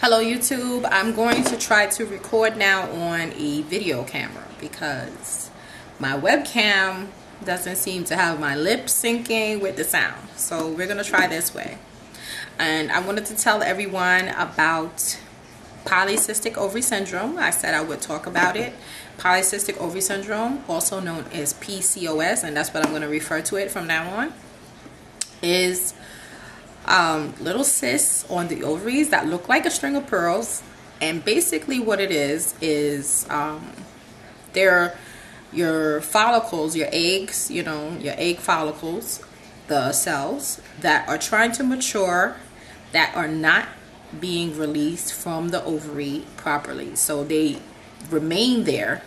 Hello YouTube. I'm going to try to record now on a video camera because my webcam doesn't seem to have my lips syncing with the sound. So we're going to try this way. And I wanted to tell everyone about Polycystic Ovary Syndrome. I said I would talk about it. Polycystic Ovary Syndrome, also known as PCOS, and that's what I'm going to refer to it from now on, is little cysts on the ovaries that look like a string of pearls. And basically what it is they're your follicles, your eggs, your egg follicles, the cells that are trying to mature, that are not being released from the ovary properly. So they remain there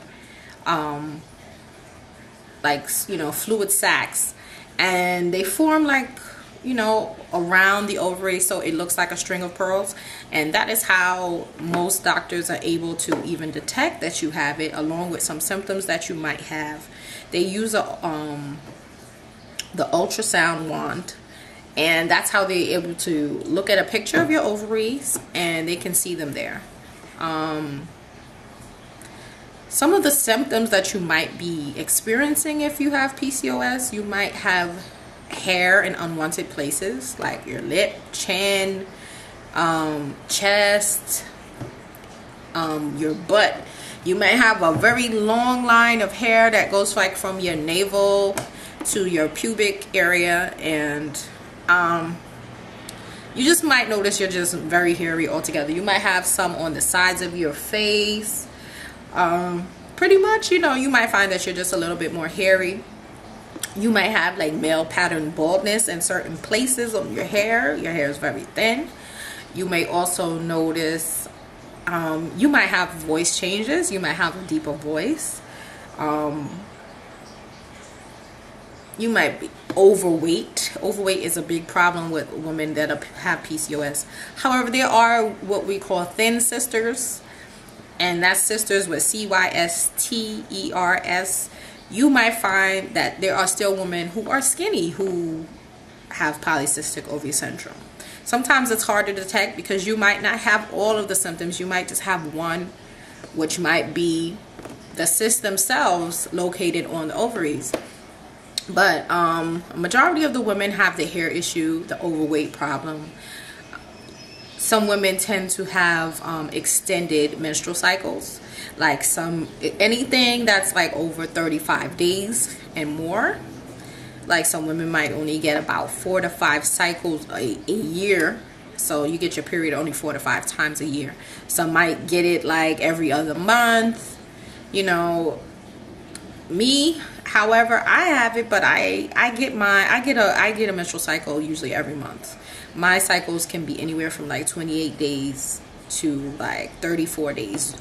like fluid sacs, and they form like around the ovary, so it looks like a string of pearls. And that is how most doctors are able to even detect that you have it, along with some symptoms that you might have. They use the ultrasound wand, and that's how they're able to look at a picture of your ovaries and they can see them there. Some of the symptoms that you might be experiencing if you have PCOS: you might have hair in unwanted places like your lip, chin, chest, your butt. You may have a very long line of hair that goes like from your navel to your pubic area, and you just might notice you're just very hairy altogether. You might have some on the sides of your face. Pretty much, you might find that you're just a little bit more hairy. You might have like male pattern baldness in certain places on your hair. Your hair is very thin. You may also notice you might have voice changes. You might have a deeper voice. You might be overweight. Overweight is a big problem with women that have PCOS. However, there are what we call thin sisters, and that's sisters with CYSTERS. You might find that there are still women who are skinny who have polycystic ovary syndrome. Sometimes it's hard to detect because you might not have all of the symptoms. You might just have one, which might be the cysts themselves located on the ovaries. But a majority of the women have the hair issue, the overweight problem. Some women tend to have extended menstrual cycles, like anything that's like over 35 days and more. Like some women might only get about 4 to 5 cycles a year. So you get your period only 4 to 5 times a year. Some might get it like every other month. Me, however, I have it, but I get a menstrual cycle usually every month. My cycles can be anywhere from like 28 days to like 34 days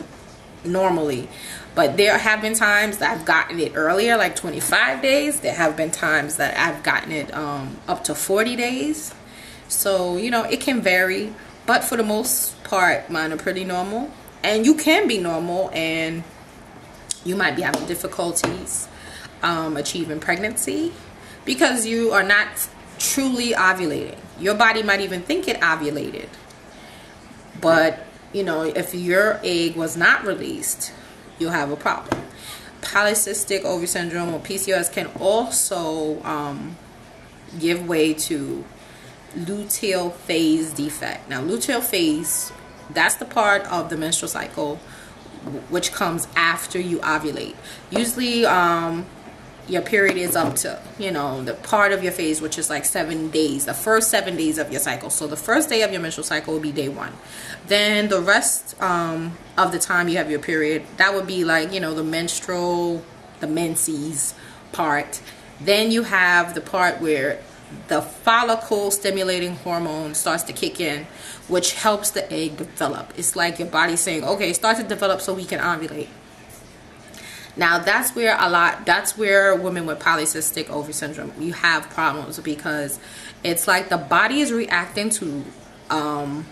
normally. But there have been times that I've gotten it earlier, like 25 days. There have been times that I've gotten it up to 40 days. So, it can vary. But for the most part, mine are pretty normal. And you can be normal and you might be having difficulties achieving pregnancy because you are not truly ovulating. Your body might even think it ovulated, but if your egg was not released, you'll have a problem. Polycystic ovary syndrome, or PCOS, can also give way to luteal phase defect. Now, luteal phase, that's the part of the menstrual cycle which comes after you ovulate. Usually your period is up to the part of your phase which is like 7 days, the first 7 days of your cycle. So the first day of your menstrual cycle will be day 1. Then the rest of the time you have your period, that would be like the menses part. Then you have the part where the follicle stimulating hormone starts to kick in, which helps the egg develop. It's like your body saying, okay, start to develop so we can ovulate. Now that's where women with polycystic ovary syndrome, you have problems, because it's like the body is reacting to the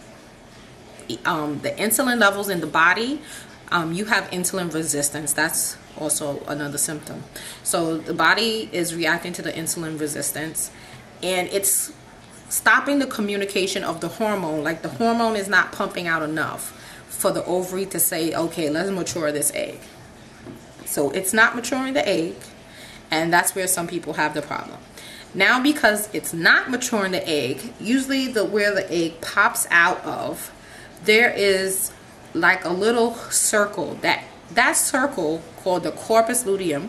insulin levels in the body. You have insulin resistance. That's also another symptom. So the body is reacting to the insulin resistance, and it's stopping the communication of the hormone. Like the hormone is not pumping out enough for the ovary to say, okay, let's mature this egg. So it's not maturing the egg, and that's where some people have the problem. Now, because it's not maturing the egg, usually where the egg pops out of, there is like a little circle. That circle called the corpus luteum.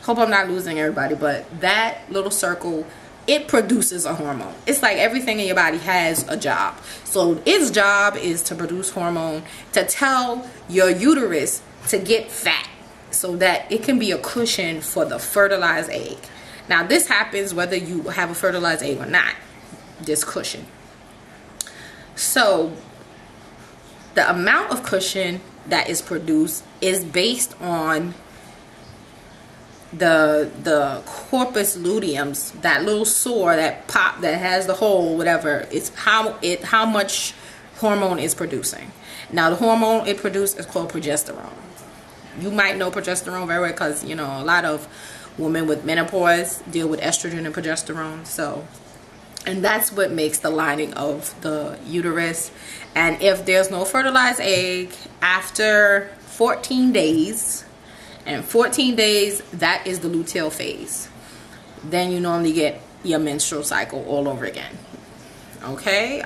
Hope I'm not losing everybody, but that little circle, it produces a hormone. It's like everything in your body has a job. So its job is to produce hormone to tell your uterus to get fat so that it can be a cushion for the fertilized egg. Now, this happens whether you have a fertilized egg or not, this cushion. So the amount of cushion that is produced is based on the corpus luteums, that little sore that has the hole, whatever. It's how much hormone is producing. Now, the hormone it produces is called progesterone. You might know progesterone very well because, you know, a lot of women with menopause deal with estrogen and progesterone. So, and that's what makes the lining of the uterus. And if there's no fertilized egg after 14 days, and 14 days, that is the luteal phase, then you normally get your menstrual cycle all over again. Okay?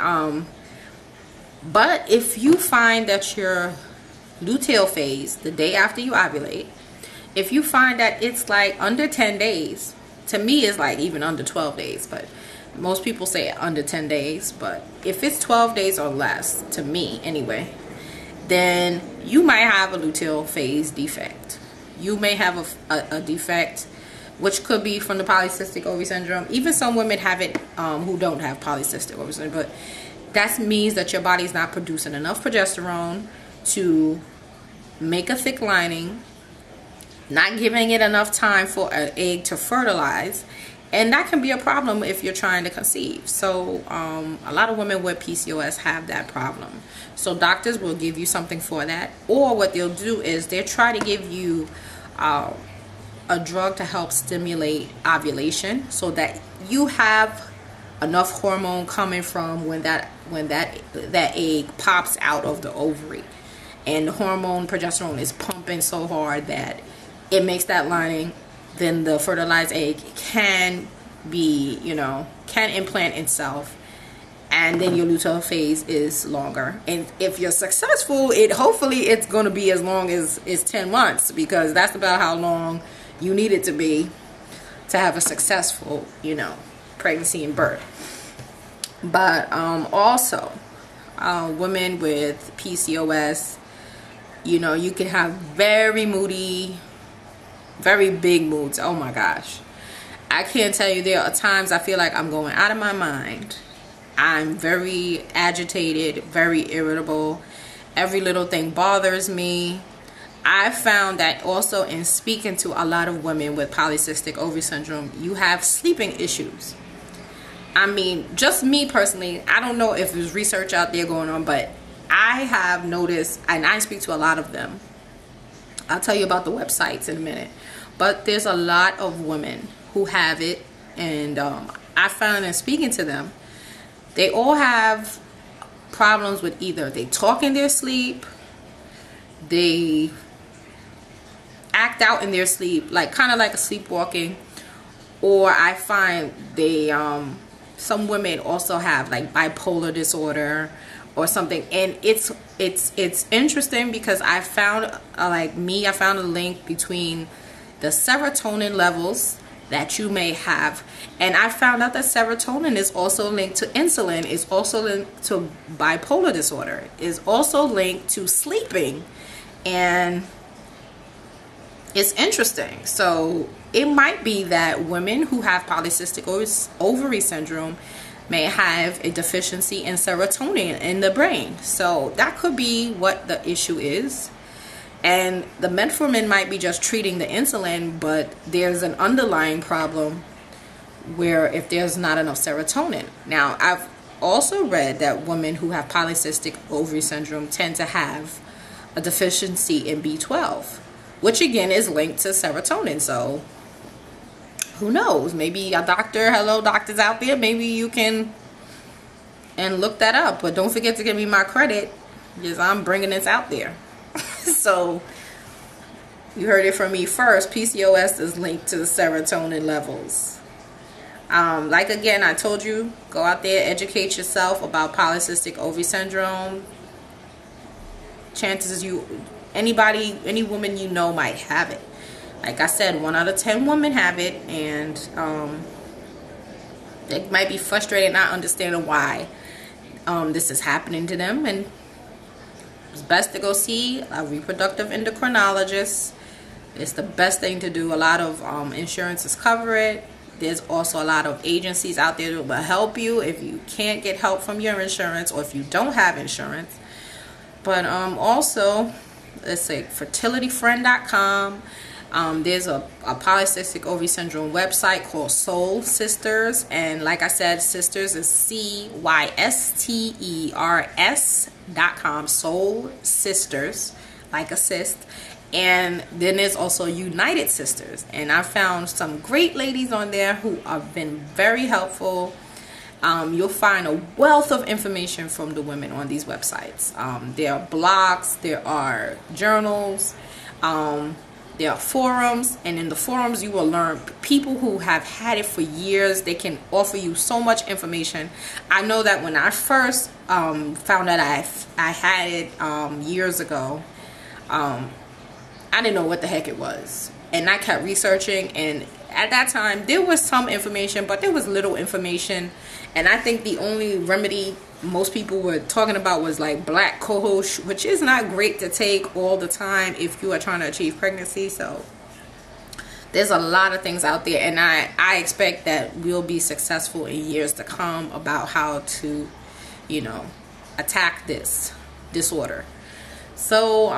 But if you find that your luteal phase, the day after you ovulate, if you find that it's like under 10 days, to me it's like even under 12 days, but most people say under 10 days, but if it's 12 days or less, to me anyway, then you might have a luteal phase defect. You may have a defect, which could be from the polycystic ovary syndrome. Even some women have it who don't have polycystic ovary syndrome, but that means that your body's not producing enough progesterone to make a thick lining, not giving it enough time for an egg to fertilize, and that can be a problem if you're trying to conceive. So a lot of women with PCOS have that problem. So doctors will give you something for that, or what they'll do is they'll try to give you a drug to help stimulate ovulation so that you have enough hormone coming from when that egg pops out of the ovary, and the hormone progesterone is pumping so hard that it makes that lining. Then the fertilized egg can be, you know, can implant itself, and then your luteal phase is longer. And if you're successful, hopefully it's going to be as long as 10 months, because that's about how long you need it to be to have a successful, you know, pregnancy and birth. But also women with PCOS, you know, you can have very moody, very big moods. Oh my gosh, I can't tell you, there are times I feel like I'm going out of my mind. I'm very agitated, very irritable. Every little thing bothers me. I found that also in speaking to a lot of women with polycystic ovary syndrome, you have sleeping issues. I mean, just me personally, I don't know if there's research out there going on, but I have noticed, and I speak to a lot of them. I'll tell you about the websites in a minute. But there's a lot of women who have it, and I found in speaking to them, they all have problems with either they talk in their sleep, they act out in their sleep, like kind of like a sleepwalking, or I find they some women also have like bipolar disorder or something. And it's interesting because I found I found a link between the serotonin levels that you may have, and I found out that serotonin is also linked to insulin, is also linked to bipolar disorder, is also linked to sleeping, and it's interesting. So it might be that women who have polycystic ovary syndrome may have a deficiency in serotonin in the brain. So that could be what the issue is. And the metformin might be just treating the insulin, but there's an underlying problem where if there's not enough serotonin. Now, I've also read that women who have polycystic ovary syndrome tend to have a deficiency in B12, which again is linked to serotonin. So who knows, maybe a doctor, hello doctors out there, maybe you can and look that up. But don't forget to give me my credit, because I'm bringing this out there. So you heard it from me first. PCOS is linked to the serotonin levels. Like again, I told you, go out there, educate yourself about polycystic ovary syndrome. Chances any woman you know might have it. Like I said, 1 out of 10 women have it, and they might be frustrated not understanding why this is happening to them. And it's best to go see a reproductive endocrinologist. It's the best thing to do. A lot of insurances cover it. There's also a lot of agencies out there that will help you if you can't get help from your insurance, or if you don't have insurance. But also, let's say fertilityfriend.com. There's a polycystic ovary syndrome website called Soul Sisters, and like I said, sisters is CYSTERS.com. Soul Sisters, like a cyst. And then there's also United Sisters, and I found some great ladies on there who have been very helpful. You'll find a wealth of information from the women on these websites. There are blogs, there are journals, there are forums, and in the forums you will learn people who have had it for years. They can offer you so much information. I know that when I first found out I had it years ago, I didn't know what the heck it was, and I kept researching, and at that time there was some information, but there was little information. And I think the only remedy most people were talking about was like black cohosh, which is not great to take all the time if you are trying to achieve pregnancy. So there's a lot of things out there, and I expect that we'll be successful in years to come about how to, you know, attack this disorder. So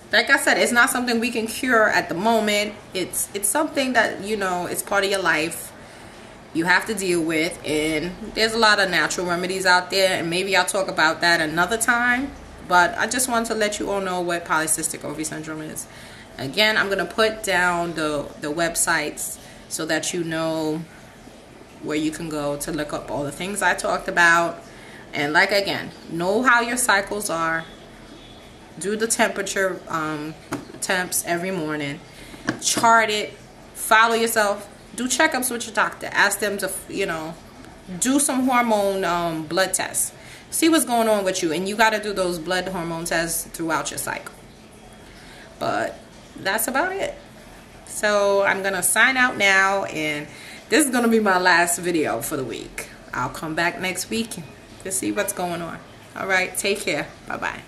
like I said, it's not something we can cure at the moment. It's something that, you know, it's part of your life. You have to deal with, and there's a lot of natural remedies out there, and maybe I'll talk about that another time. But I just wanted to let you all know what polycystic ovary syndrome is. Again, I'm going to put down the websites so that you know where you can go to look up all the things I talked about. And like again, know how your cycles are. Do the temperature temps every morning. Chart it. Follow yourself. Do checkups with your doctor. Ask them to, you know, do some hormone blood tests. See what's going on with you. And you got to do those blood hormone tests throughout your cycle. But that's about it. So I'm going to sign out now. And this is going to be my last video for the week. I'll come back next week to see what's going on. All right. Take care. Bye-bye.